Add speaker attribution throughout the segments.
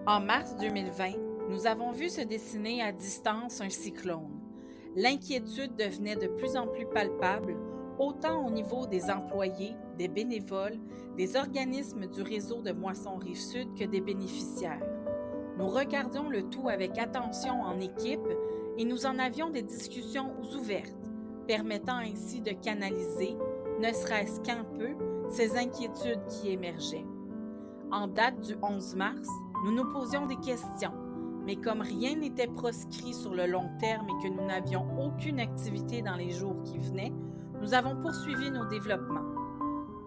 Speaker 1: En mars 2020, nous avons vu se dessiner à distance un cyclone. L'inquiétude devenait de plus en plus palpable, autant au niveau des employés, des bénévoles, des organismes du réseau de Moisson Rive-Sud que des bénéficiaires. Nous regardions le tout avec attention en équipe et nous en avions des discussions ouvertes, permettant ainsi de canaliser, ne serait-ce qu'un peu, ces inquiétudes qui émergeaient. En date du 11 mars, nous nous posions des questions, mais comme rien n'était proscrit sur le long terme et que nous n'avions aucune activité dans les jours qui venaient, nous avons poursuivi nos développements.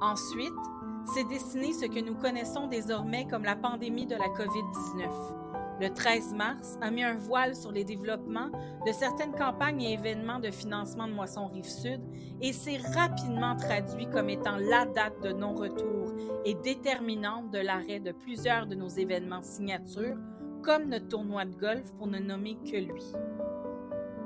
Speaker 1: Ensuite, s'est dessiné ce que nous connaissons désormais comme la pandémie de la COVID-19. Le 13 mars a mis un voile sur les développements de certaines campagnes et événements de financement de Moisson Rive-Sud et s'est rapidement traduit comme étant la date de non-retour et déterminante de l'arrêt de plusieurs de nos événements signatures, comme notre tournoi de golf pour ne nommer que lui.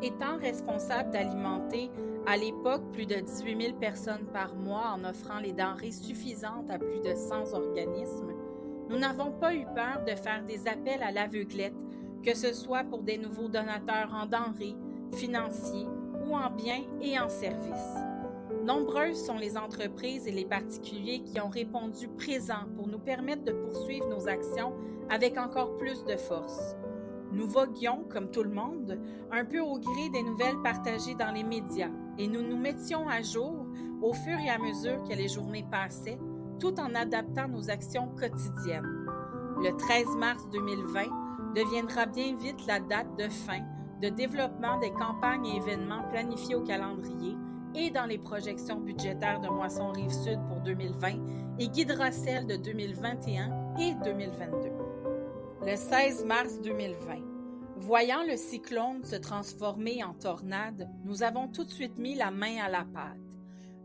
Speaker 1: Étant responsable d'alimenter à l'époque plus de 18 000 personnes par mois en offrant les denrées suffisantes à plus de 100 organismes, nous n'avons pas eu peur de faire des appels à l'aveuglette, que ce soit pour des nouveaux donateurs en denrées, financiers ou en biens et en services. Nombreuses sont les entreprises et les particuliers qui ont répondu présents pour nous permettre de poursuivre nos actions avec encore plus de force. Nous voguions, comme tout le monde, un peu au gré des nouvelles partagées dans les médias et nous nous mettions à jour au fur et à mesure que les journées passaient, tout en adaptant nos actions quotidiennes. Le 13 mars 2020 deviendra bien vite la date de fin de développement des campagnes et événements planifiés au calendrier et dans les projections budgétaires de Moisson Rive-Sud pour 2020 et guidera celles de 2021 et 2022. Le 16 mars 2020, voyant le cyclone se transformer en tornade, nous avons tout de suite mis la main à la pâte.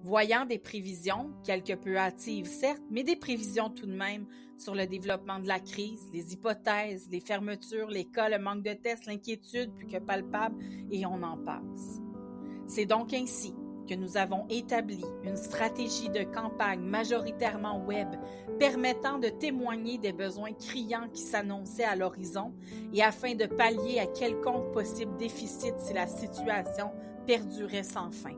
Speaker 1: Voyant des prévisions, quelque peu hâtives certes, mais des prévisions tout de même sur le développement de la crise, les hypothèses, les fermetures, les cas, le manque de tests, l'inquiétude plus que palpable, et on en passe. C'est donc ainsi que nous avons établi une stratégie de campagne majoritairement web permettant de témoigner des besoins criants qui s'annonçaient à l'horizon et afin de pallier à quelconque possible déficit si la situation perdurait sans fin.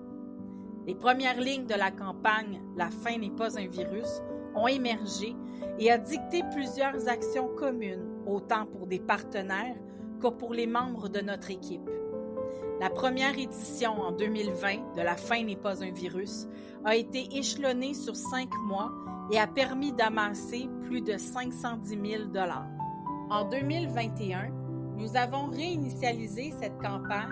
Speaker 1: Les premières lignes de la campagne « La faim n'est pas un virus » ont émergé et a dicté plusieurs actions communes, autant pour des partenaires que pour les membres de notre équipe. La première édition en 2020 de « La faim n'est pas un virus » a été échelonnée sur 5 mois et a permis d'amasser plus de 510 000 $. En 2021, nous avons réinitialisé cette campagne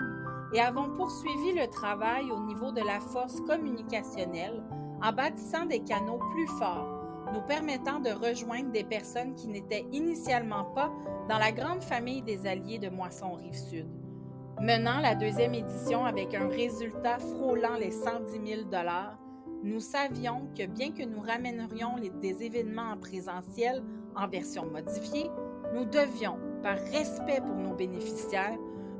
Speaker 1: et avons poursuivi le travail au niveau de la force communicationnelle en bâtissant des canaux plus forts, nous permettant de rejoindre des personnes qui n'étaient initialement pas dans la grande famille des alliés de Moisson Rive-Sud. Menant la deuxième édition avec un résultat frôlant les 110 000 $, nous savions que bien que nous ramènerions des événements en présentiel en version modifiée, nous devions, par respect pour nos bénéficiaires,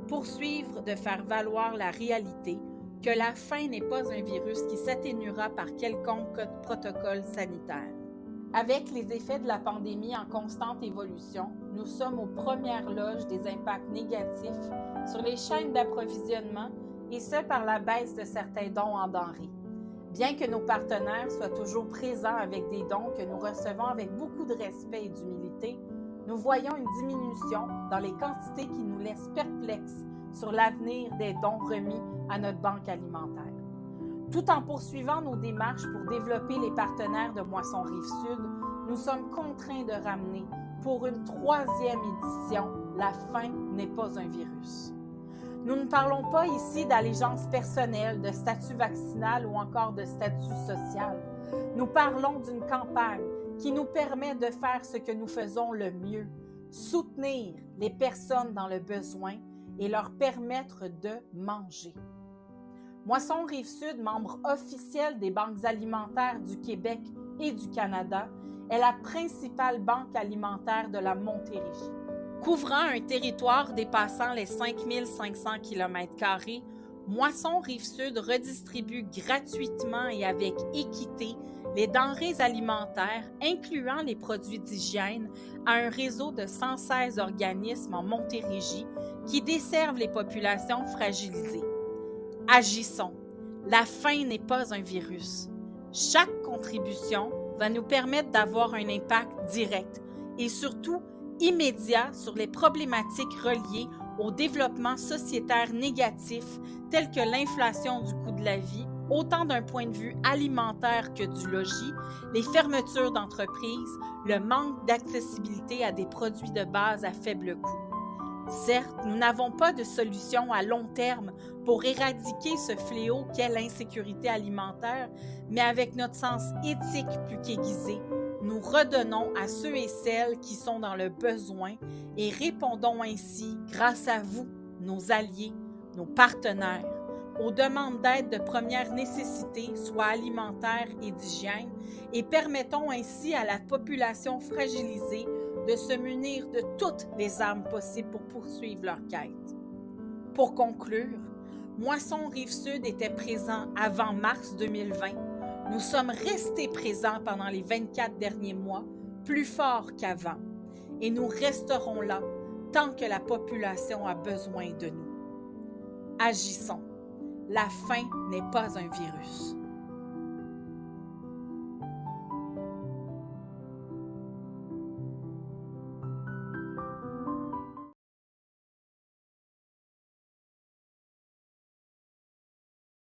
Speaker 1: poursuivre de faire valoir la réalité que la faim n'est pas un virus qui s'atténuera par quelconque protocole sanitaire. Avec les effets de la pandémie en constante évolution, nous sommes aux premières loges des impacts négatifs sur les chaînes d'approvisionnement et ce par la baisse de certains dons en denrées. Bien que nos partenaires soient toujours présents avec des dons que nous recevons avec beaucoup de respect et d'humilité, nous voyons une diminution dans les quantités qui nous laissent perplexes sur l'avenir des dons remis à notre banque alimentaire. Tout en poursuivant nos démarches pour développer les partenaires de Moisson Rive-Sud, nous sommes contraints de ramener pour une 3e édition « La faim n'est pas un virus ». Nous ne parlons pas ici d'allégeance personnelle, de statut vaccinal ou encore de statut social. Nous parlons d'une campagne qui nous permet de faire ce que nous faisons le mieux, soutenir les personnes dans le besoin et leur permettre de manger. Moisson Rive-Sud, membre officiel des banques alimentaires du Québec et du Canada, est la principale banque alimentaire de la Montérégie. Couvrant un territoire dépassant les 5 500 km², Moisson Rive-Sud redistribue gratuitement et avec équité les denrées alimentaires, incluant les produits d'hygiène, à un réseau de 116 organismes en Montérégie qui desservent les populations fragilisées. Agissons. La faim n'est pas un virus. Chaque contribution va nous permettre d'avoir un impact direct et surtout immédiat sur les problématiques reliées au développement sociétaire négatif telles que l'inflation du coût de la vie, autant d'un point de vue alimentaire que du logis, les fermetures d'entreprises, le manque d'accessibilité à des produits de base à faible coût. Certes, nous n'avons pas de solution à long terme pour éradiquer ce fléau qu'est l'insécurité alimentaire, mais avec notre sens éthique plus qu'aiguisé, nous redonnons à ceux et celles qui sont dans le besoin et répondons ainsi, grâce à vous, nos alliés, nos partenaires, aux demandes d'aide de première nécessité, soit alimentaire et d'hygiène, et permettons ainsi à la population fragilisée de se munir de toutes les armes possibles pour poursuivre leur quête. Pour conclure, Moisson Rive-Sud était présent avant mars 2020. Nous sommes restés présents pendant les 24 derniers mois, plus forts qu'avant, et nous resterons là tant que la population a besoin de nous. Agissons. La faim n'est pas un virus.